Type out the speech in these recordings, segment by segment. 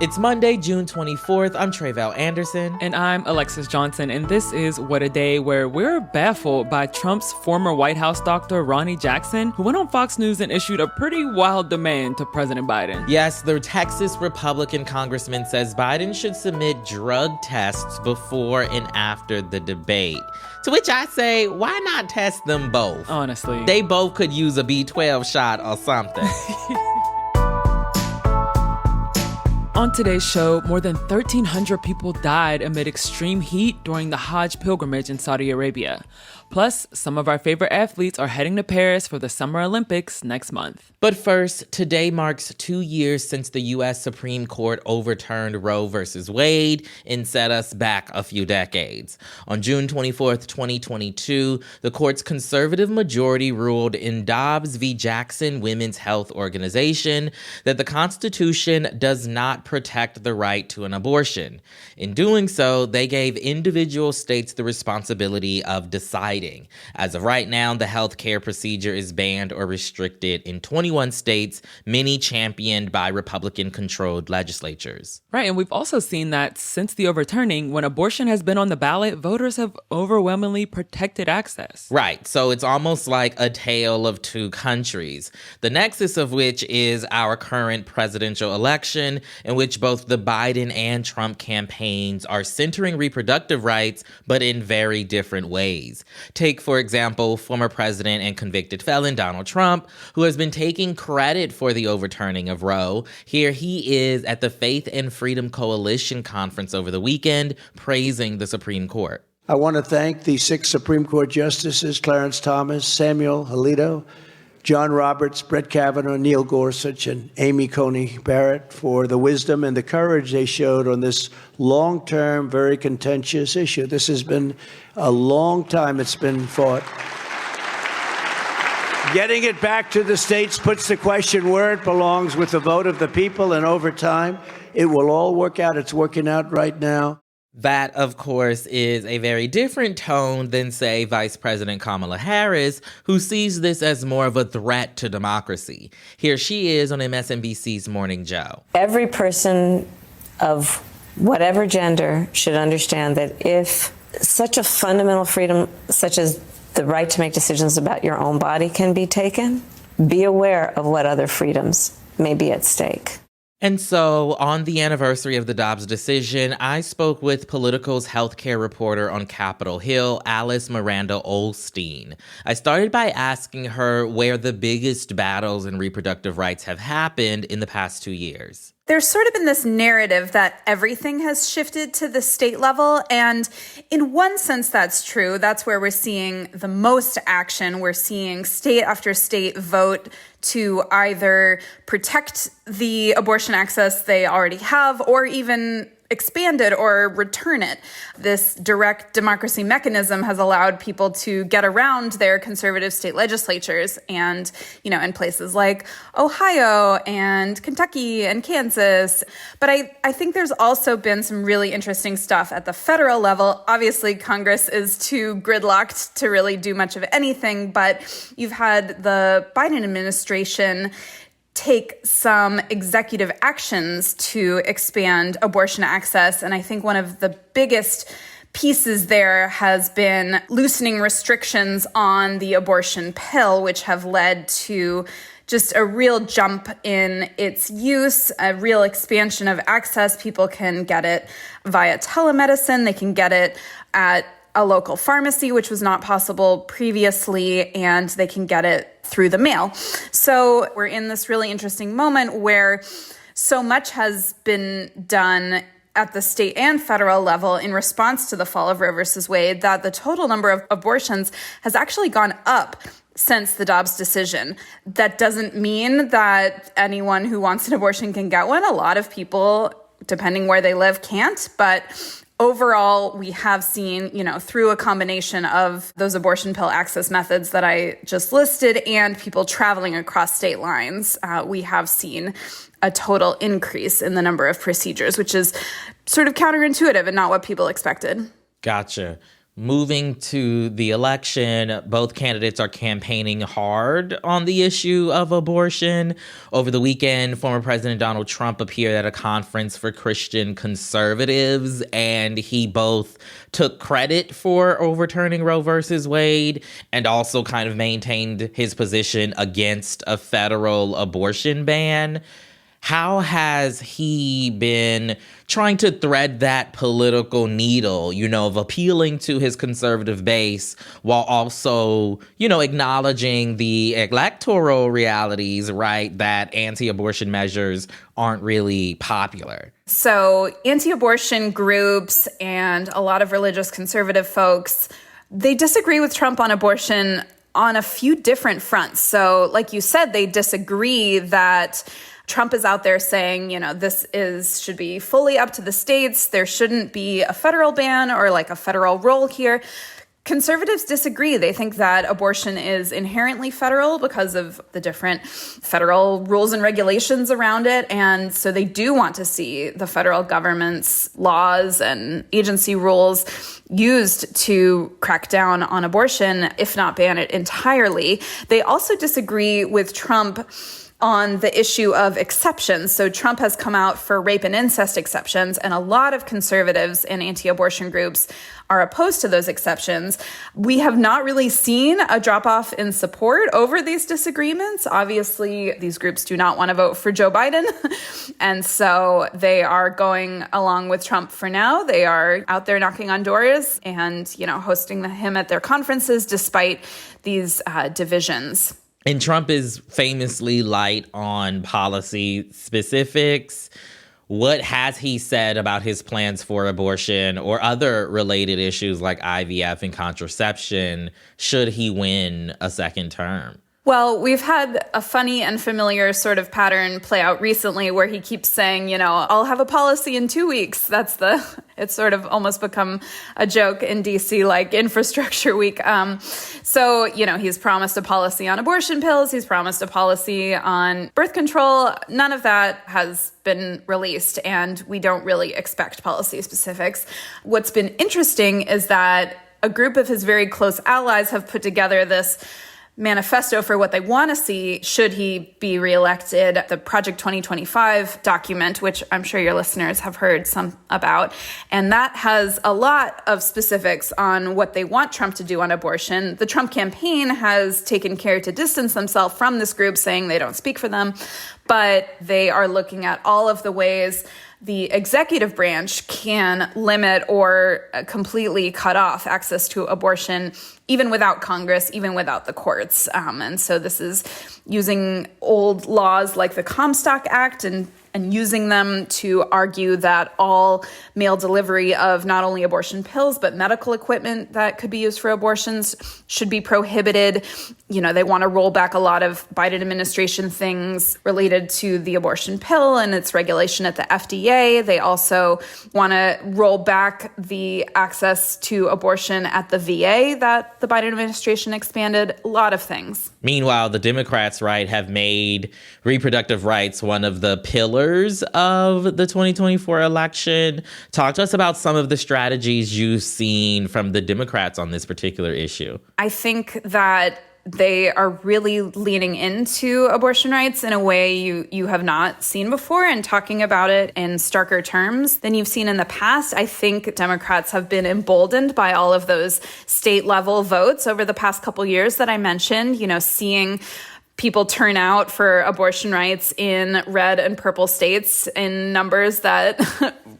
It's Monday, June 24th. I'm Tre'vell Anderson. And I'm Alexis Johnson. And this is What a Day, where we're baffled by Trump's former White House doctor, Ronnie Jackson, who went on Fox News and issued a pretty wild demand to President Biden. Yes, the Texas Republican congressman says Biden should submit drug tests before and after the debate. To which I say, why not test them both? Honestly. They both could use a B12 shot or something. On today's show, more than 1,300 people died amid extreme heat during the Hajj pilgrimage in Saudi Arabia. Plus, some of our favorite athletes are heading to Paris for the Summer Olympics next month. But first, today marks 2 years since the U.S. Supreme Court overturned Roe v. Wade and set us back a few decades. On June 24th, 2022, the court's conservative majority ruled in Dobbs v. Jackson Women's Health Organization that the Constitution does not protect the right to an abortion. In doing so, they gave individual states the responsibility of deciding. As of right now, the healthcare procedure is banned or restricted in 21 states, many championed by Republican-controlled legislatures. Right, and we've also seen that since the overturning, when abortion has been on the ballot, voters have overwhelmingly protected access. Right, so it's almost like a tale of two countries, the nexus of which is our current presidential election, in which both the Biden and Trump campaigns are centering reproductive rights, but in very different ways. Take, for example, former president and convicted felon Donald Trump, who has been taking credit for the overturning of Roe. Here he is at the Faith and Freedom Coalition conference over the weekend, praising the Supreme Court. I want to thank the 6 Supreme Court justices, Clarence Thomas, Samuel Alito, John Roberts, Brett Kavanaugh, Neil Gorsuch, and Amy Coney Barrett for the wisdom and the courage they showed on this long-term, very contentious issue. This has been a long time it's been fought. Getting it back to the states puts the question where it belongs with the vote of the people, and over time, it will all work out. It's working out right now. That, of course, is a very different tone than, say, Vice President Kamala Harris, who sees this as more of a threat to democracy. Here she is on MSNBC's Morning Joe. Every person of whatever gender should understand that if such a fundamental freedom, such as the right to make decisions about your own body, can be taken, be aware of what other freedoms may be at stake. And so, on the anniversary of the Dobbs decision, I spoke with Politico's healthcare reporter on Capitol Hill, Alice Miranda Ollstein. I started by asking her where the biggest battles in reproductive rights have happened in the past 2 years. There's sort of been this narrative that everything has shifted to the state level. And in one sense, that's true. That's where we're seeing the most action. We're seeing state after state vote to either protect the abortion access they already have or even expand it or return it. This direct democracy mechanism has allowed people to get around their conservative state legislatures and, in places like Ohio and Kentucky and Kansas. But I think there's also been some really interesting stuff at the federal level. Obviously, Congress is too gridlocked to really do much of anything, but you've had the Biden administration take some executive actions to expand abortion access. And I think one of the biggest pieces there has been loosening restrictions on the abortion pill, which have led to just a real jump in its use, a real expansion of access. People can get it via telemedicine. They can get it at a local pharmacy, which was not possible previously, and they can get it through the mail. So we're in this really interesting moment where so much has been done at the state and federal level in response to the fall of Roe versus Wade that the total number of abortions has actually gone up since the Dobbs decision. That doesn't mean that anyone who wants an abortion can get one. A lot of people, depending where they live, can't, but overall, we have seen, through a combination of those abortion pill access methods that I just listed and people traveling across state lines, we have seen a total increase in the number of procedures, which is sort of counterintuitive and not what people expected. Gotcha. Moving to the election, both candidates are campaigning hard on the issue of abortion. Over the weekend, former President Donald Trump appeared at a conference for Christian conservatives, and he both took credit for overturning Roe versus Wade and also kind of maintained his position against a federal abortion ban. How has he been trying to thread that political needle, of appealing to his conservative base while also, acknowledging the electoral realities, right, that anti-abortion measures aren't really popular? So anti-abortion groups and a lot of religious conservative folks, they disagree with Trump on abortion on a few different fronts. So like you said, they disagree that Trump is out there saying, this should be fully up to the states. There shouldn't be a federal ban or like a federal role here. Conservatives disagree. They think that abortion is inherently federal because of the different federal rules and regulations around it. And so they do want to see the federal government's laws and agency rules used to crack down on abortion, if not ban it entirely. They also disagree with Trump on the issue of exceptions. So Trump has come out for rape and incest exceptions, and a lot of conservatives and anti-abortion groups are opposed to those exceptions. We have not really seen a drop-off in support over these disagreements. Obviously, these groups do not want to vote for Joe Biden, and so they are going along with Trump for now. They are out there knocking on doors and, hosting him at their conferences despite these divisions. And Trump is famously light on policy specifics. What has he said about his plans for abortion or other related issues like IVF and contraception should he win a second term? Well, we've had a funny and familiar sort of pattern play out recently where he keeps saying, I'll have a policy in 2 weeks. It's sort of almost become a joke in DC, like infrastructure week. So, he's promised a policy on abortion pills. He's promised a policy on birth control. None of that has been released, and we don't really expect policy specifics. What's been interesting is that a group of his very close allies have put together this manifesto for what they want to see should he be reelected, the Project 2025 document, which I'm sure your listeners have heard some about. And that has a lot of specifics on what they want Trump to do on abortion. The Trump campaign has taken care to distance themselves from this group, saying they don't speak for them, but they are looking at all of the ways the executive branch can limit or completely cut off access to abortion, even without Congress, even without the courts. And so this is using old laws like the Comstock Act and using them to argue that all mail delivery of not only abortion pills, but medical equipment that could be used for abortions should be prohibited. They want to roll back a lot of Biden administration things related to the abortion pill and its regulation at the FDA. They also want to roll back the access to abortion at the VA that the Biden administration expanded. A lot of things. Meanwhile, the Democrats, right, have made reproductive rights one of the pillars of the 2024 election. Talk to us about some of the strategies you've seen from the Democrats on this particular issue. I think that they are really leaning into abortion rights in a way you have not seen before and talking about it in starker terms than you've seen in the past. I think Democrats have been emboldened by all of those state level votes over the past couple years that I mentioned, seeing people turn out for abortion rights in red and purple states in numbers that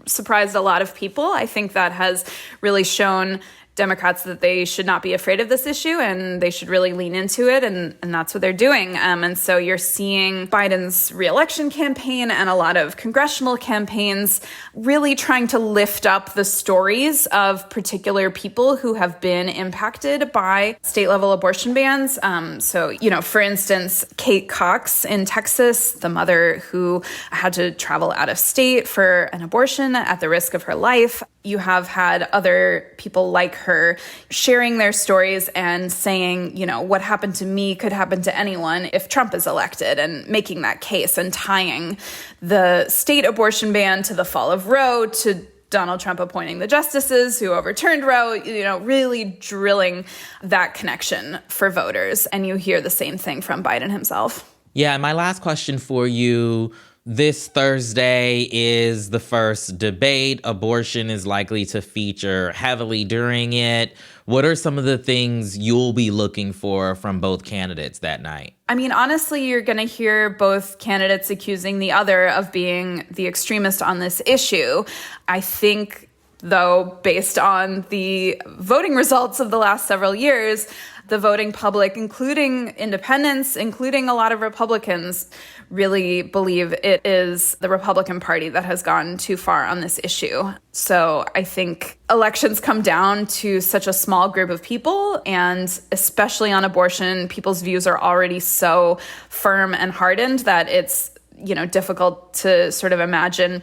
surprised a lot of people. I think that has really shown Democrats that they should not be afraid of this issue and they should really lean into it. And that's what they're doing. And so you're seeing Biden's reelection campaign and a lot of congressional campaigns really trying to lift up the stories of particular people who have been impacted by state level abortion bans. So, for instance, Kate Cox in Texas, the mother who had to travel out of state for an abortion at the risk of her life. You have had other people like her sharing their stories and saying, what happened to me could happen to anyone if Trump is elected, and making that case and tying the state abortion ban to the fall of Roe to Donald Trump appointing the justices who overturned Roe, really drilling that connection for voters. And you hear the same thing from Biden himself. Yeah, and my last question for you. This Thursday is the first debate. Abortion is likely to feature heavily during it. What are some of the things you'll be looking for from both candidates that night? I mean, honestly, you're going to hear both candidates accusing the other of being the extremist on this issue. I think, though, based on the voting results of the last several years, the voting public, including independents, including a lot of Republicans, really believe it is the Republican Party that has gone too far on this issue. So I think elections come down to such a small group of people, and especially on abortion, people's views are already so firm and hardened that it's difficult to sort of imagine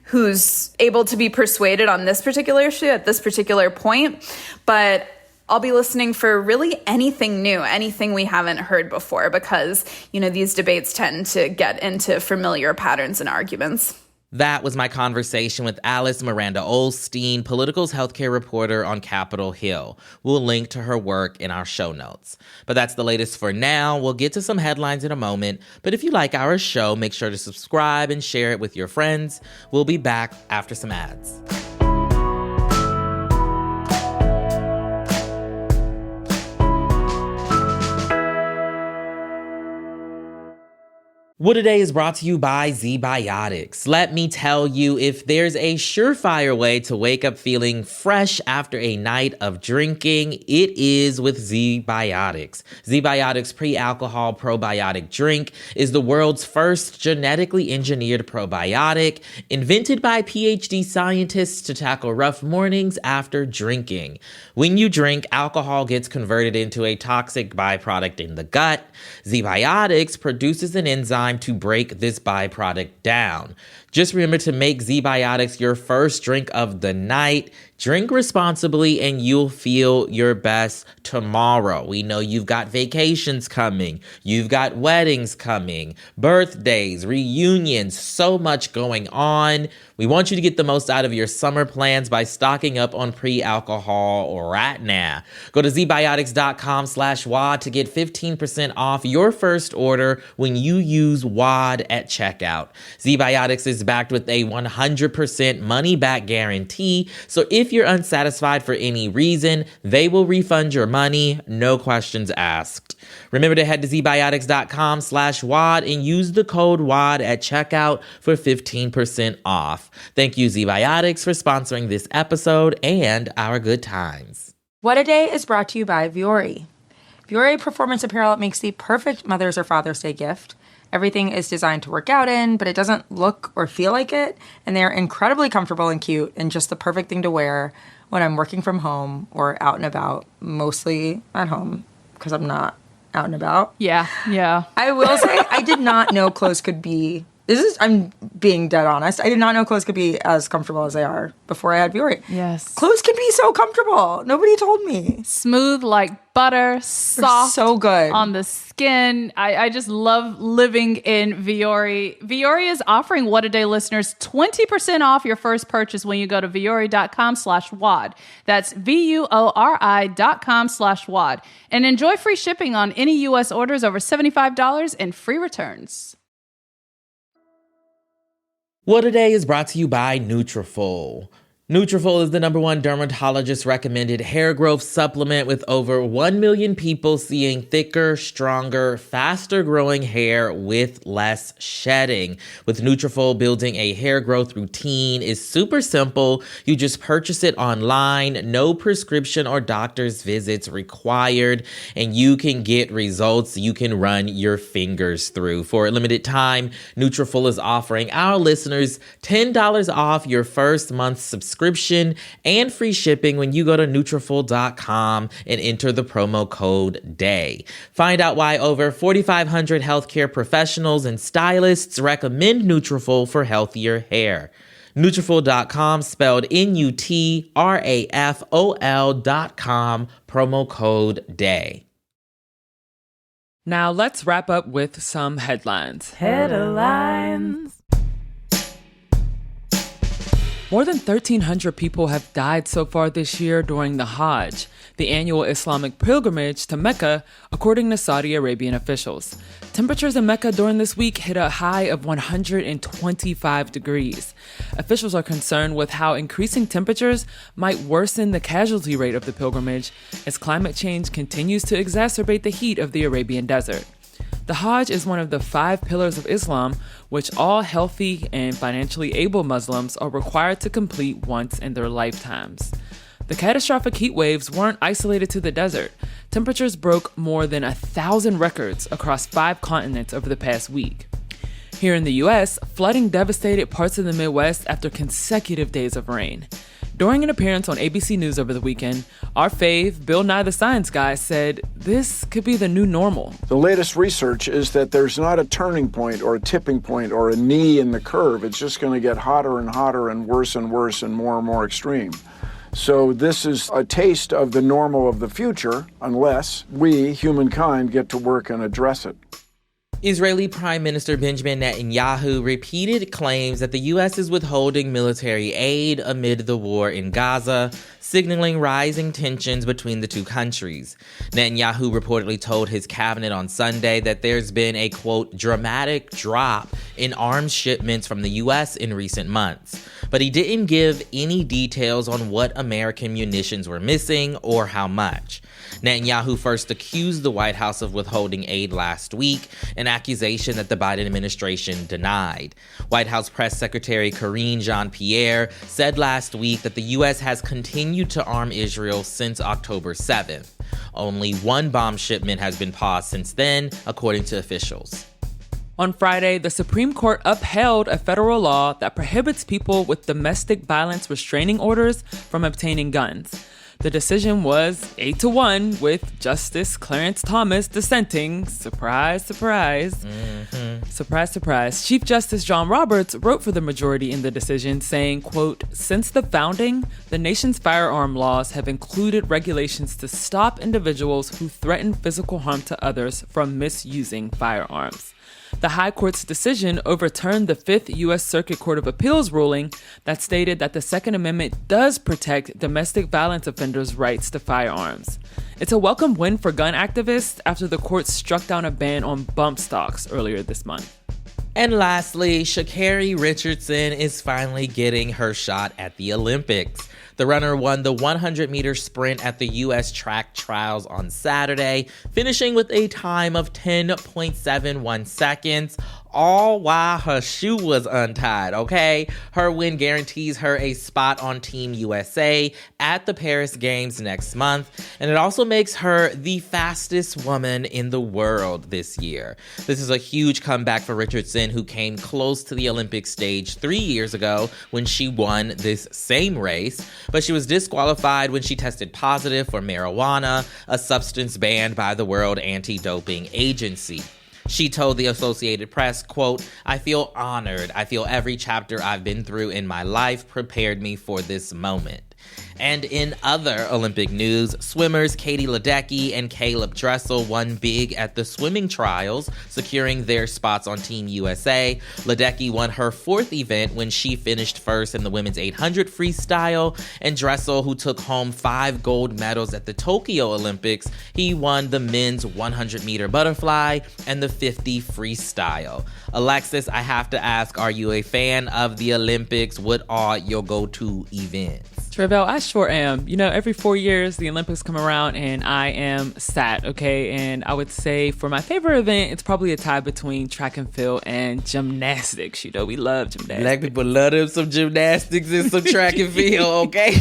who's able to be persuaded on this particular issue at this particular point. But I'll be listening for really anything new, anything we haven't heard before, because, these debates tend to get into familiar patterns and arguments. That was my conversation with Alice Miranda Ollstein, Politico's healthcare reporter on Capitol Hill. We'll link to her work in our show notes. But that's the latest for now. We'll get to some headlines in a moment. But if you like our show, make sure to subscribe and share it with your friends. We'll be back after some ads. What Today is brought to you by ZBiotics. Let me tell you, if there's a surefire way to wake up feeling fresh after a night of drinking, it is with ZBiotics. ZBiotics pre-alcohol probiotic drink is the world's first genetically engineered probiotic, invented by PhD scientists to tackle rough mornings after drinking. When you drink, alcohol gets converted into a toxic byproduct in the gut. ZBiotics produces an enzyme to break this byproduct down. Just remember to make ZBiotics your first drink of the night. Drink responsibly and you'll feel your best tomorrow. We know you've got vacations coming. You've got weddings coming, birthdays, reunions, so much going on. We want you to get the most out of your summer plans by stocking up on pre-alcohol right now. Go to zbiotics.com/WAD to get 15% off your first order when you use WAD at checkout. ZBiotics is backed with a 100% money-back guarantee, so if you're unsatisfied for any reason, they will refund your money, no questions asked. Remember to head to zbiotics.com/WAD and use the code WAD at checkout for 15% off. Thank you, ZBiotics, for sponsoring this episode and our good times. What a Day is brought to you by Vuori. Vuori Performance Apparel makes the perfect Mother's or Father's Day gift. Everything is designed to work out in, but it doesn't look or feel like it. And they're incredibly comfortable and cute and just the perfect thing to wear when I'm working from home or out and about, mostly at home because I'm not out and about. Yeah. I will say I did not know clothes could be, I'm being dead honest. I did not know clothes could be as comfortable as they are before I had Vuori. Yes. Clothes can be so comfortable. Nobody told me. Smooth like butter, soft, so good on the skin. I just love living in Vuori. Vuori is offering What a Day listeners 20% off your first purchase when you go to vuori.com/WAD. That's VUORI.com/WAD. And enjoy free shipping on any U.S. orders over $75 and free returns. What a Day is brought to you by Nutrafol. Nutrafol is the #1 dermatologist-recommended hair growth supplement, with over 1 million people seeing thicker, stronger, faster-growing hair with less shedding. With Nutrafol, building a hair growth routine is super simple. You just purchase it online, no prescription or doctor's visits required, and you can get results you can run your fingers through. For a limited time, Nutrafol is offering our listeners $10 off your first month's subscription and free shipping when you go to Nutrafol.com and enter the promo code DAY. Find out why over 4,500 healthcare professionals and stylists recommend Nutrafol for healthier hair. Nutrafol.com, spelled Nutrafol.com, promo code DAY. Now let's wrap up with some headlines. Headlines. More than 1,300 people have died so far this year during the Hajj, the annual Islamic pilgrimage to Mecca, according to Saudi Arabian officials. Temperatures in Mecca during this week hit a high of 125 degrees. Officials are concerned with how increasing temperatures might worsen the casualty rate of the pilgrimage as climate change continues to exacerbate the heat of the Arabian desert. The Hajj is one of the 5 pillars of Islam, which all healthy and financially able Muslims are required to complete once in their lifetimes. The catastrophic heat waves weren't isolated to the desert. Temperatures broke more than 1,000 records across 5 continents over the past week. Here in the U.S., flooding devastated parts of the Midwest after consecutive days of rain. During an appearance on ABC News over the weekend, our fave, Bill Nye the Science Guy, said this could be the new normal. The latest research is that there's not a turning point or a tipping point or a knee in the curve. It's just going to get hotter and hotter and worse and more extreme. So this is a taste of the normal of the future, unless we, humankind, get to work and address it. Israeli Prime Minister Benjamin Netanyahu repeated claims that the U.S. is withholding military aid amid the war in Gaza, signaling rising tensions between the two countries. Netanyahu reportedly told his cabinet on Sunday that there's been a, quote, dramatic drop in arms shipments from the U.S. in recent months. But he didn't give any details on what American munitions were missing or how much. Netanyahu first accused the White House of withholding aid last week, an accusation that the Biden administration denied. White House Press Secretary Karine Jean-Pierre said last week that the U.S. has continued to arm Israel since October 7th. Only one bomb shipment has been paused since then, according to officials. On Friday, the Supreme Court upheld a federal law that prohibits people with domestic violence restraining orders from obtaining guns. The decision was 8-1, with Justice Clarence Thomas dissenting. Surprise, surprise. Surprise, surprise. Chief Justice John Roberts wrote for the majority in the decision, saying, quote, "Since the founding, the nation's firearm laws have included regulations to stop individuals who threaten physical harm to others from misusing firearms." The High Court's decision overturned the 5th U.S. Circuit Court of Appeals ruling that stated that the Second Amendment does protect domestic violence offenders' rights to firearms. It's a welcome win for gun activists after the court struck down a ban on bump stocks earlier this month. And lastly, Sha'Carri Richardson is finally getting her shot at the Olympics. The runner won the 100-meter sprint at the U.S. track trials on Saturday, finishing with a time of 10.71 seconds, all while her shoe was untied, okay? Her win guarantees her a spot on Team USA at the Paris Games next month, and it also makes her the fastest woman in the world this year. This is a huge comeback for Richardson, who came close to the Olympic stage 3 years ago when she won this same race, but she was disqualified when she tested positive for marijuana, a substance banned by the World Anti-Doping Agency. She told the Associated Press, quote, "I feel honored. I feel every chapter I've been through in my life prepared me for this moment." And in other Olympic news, swimmers Katie Ledecky and Caleb Dressel won big at the swimming trials, securing their spots on Team USA. Ledecky won her 4th event when she finished first in the women's 800 freestyle, and Dressel, who took home 5 gold medals at the Tokyo Olympics, he won the men's 100-meter butterfly and the 50 freestyle. Alexis, I have to ask, are you a fan of the Olympics? What are your go-to events? Tre'vell, I sure am. You know, every 4 years, the Olympics come around and I am sat, okay? And I would say for my favorite event, it's probably a tie between track and field and gymnastics. You know, we love gymnastics. Black people love them some gymnastics and some track and field, okay?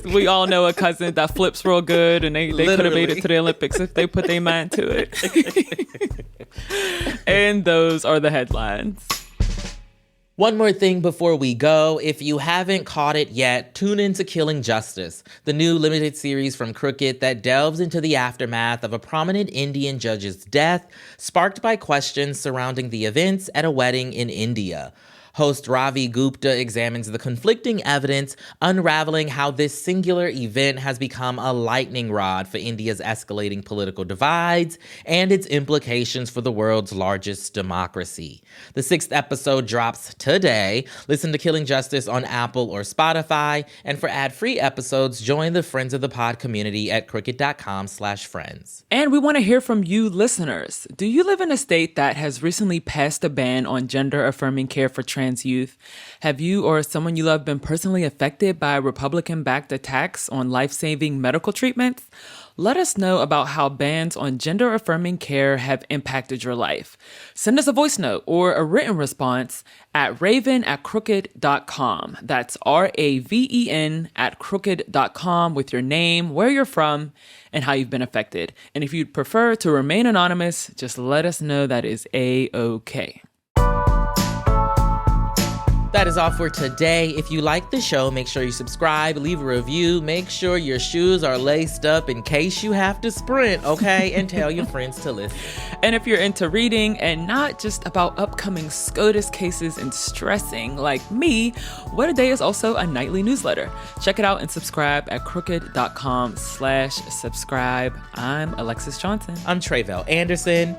We all know a cousin that flips real good, and they could have made it to the Olympics if they put their mind to it. And those are the headlines. One more thing before we go. If you haven't caught it yet, tune into Killing Justice, the new limited series from Crooked that delves into the aftermath of a prominent Indian judge's death, sparked by questions surrounding the events at a wedding in India. Host Ravi Gupta examines the conflicting evidence, unraveling how this singular event has become a lightning rod for India's escalating political divides and its implications for the world's largest democracy. The 6th episode drops today. Listen to Killing Justice on Apple or Spotify, and for ad-free episodes, join the Friends of the Pod community at crooked.com/friends. And we want to hear from you listeners. Do you live in a state that has recently passed a ban on gender-affirming care for trans youth? Have you or someone you love been personally affected by Republican-backed attacks on life-saving medical treatments? Let us know about how bans on gender-affirming care have impacted your life. Send us a voice note or a written response at raven@crooked.com. That's RAVEN@crooked.com with your name, where you're from, and how you've been affected. And if you'd prefer to remain anonymous, just let us know that is A-OK. That is all for today. If you like the show, make sure you subscribe, leave a review, make sure your shoes are laced up in case you have to sprint, okay? And tell your friends to listen. And if you're into reading and not just about upcoming SCOTUS cases and stressing like me, What a Day is also a nightly newsletter. Check it out and subscribe at crooked.com/subscribe. I'm Alexis Johnson. I'm Tre'vell Anderson.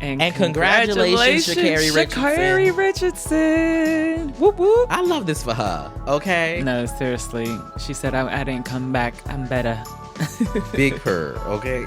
And congratulations, Sha'Carri Richardson. Whoop, whoop. I love this for her, okay? No, seriously. She said, I didn't come back. I'm better. Big purr, okay?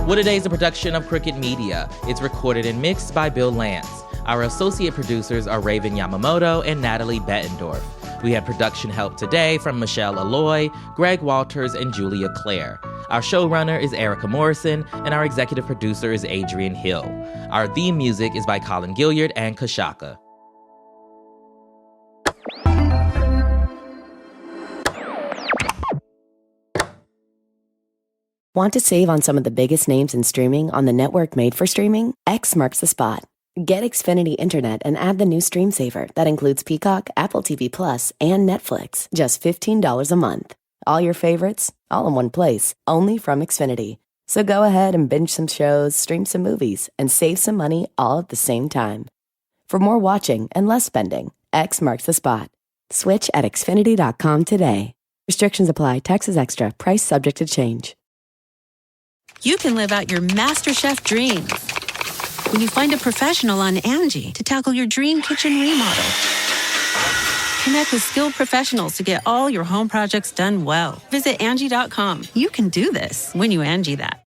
What a Day is a production of Crooked Media. It's recorded and mixed by Bill Lance. Our associate producers are Raven Yamamoto and Natalie Bettendorf. We had production help today from Michelle Alloy, Greg Walters, and Julia Clare. Our showrunner is Erica Morrison, and our executive producer is Adrian Hill. Our theme music is by Colin Gilliard and Kashaka. Want to save on some of the biggest names in streaming on the network made for streaming? X marks the spot. Get Xfinity Internet and add the new Stream Saver that includes Peacock, Apple TV Plus, and Netflix. Just $15 a month. All your favorites, all in one place, only from Xfinity. So go ahead and binge some shows, stream some movies, and save some money all at the same time. For more watching and less spending, X marks the spot. Switch at Xfinity.com today. Restrictions apply. Taxes extra. Price subject to change. You can live out your MasterChef dreams when you find a professional on Angie to tackle your dream kitchen remodel. Connect with skilled professionals to get all your home projects done well. Visit Angie.com. You can do this when you Angie that.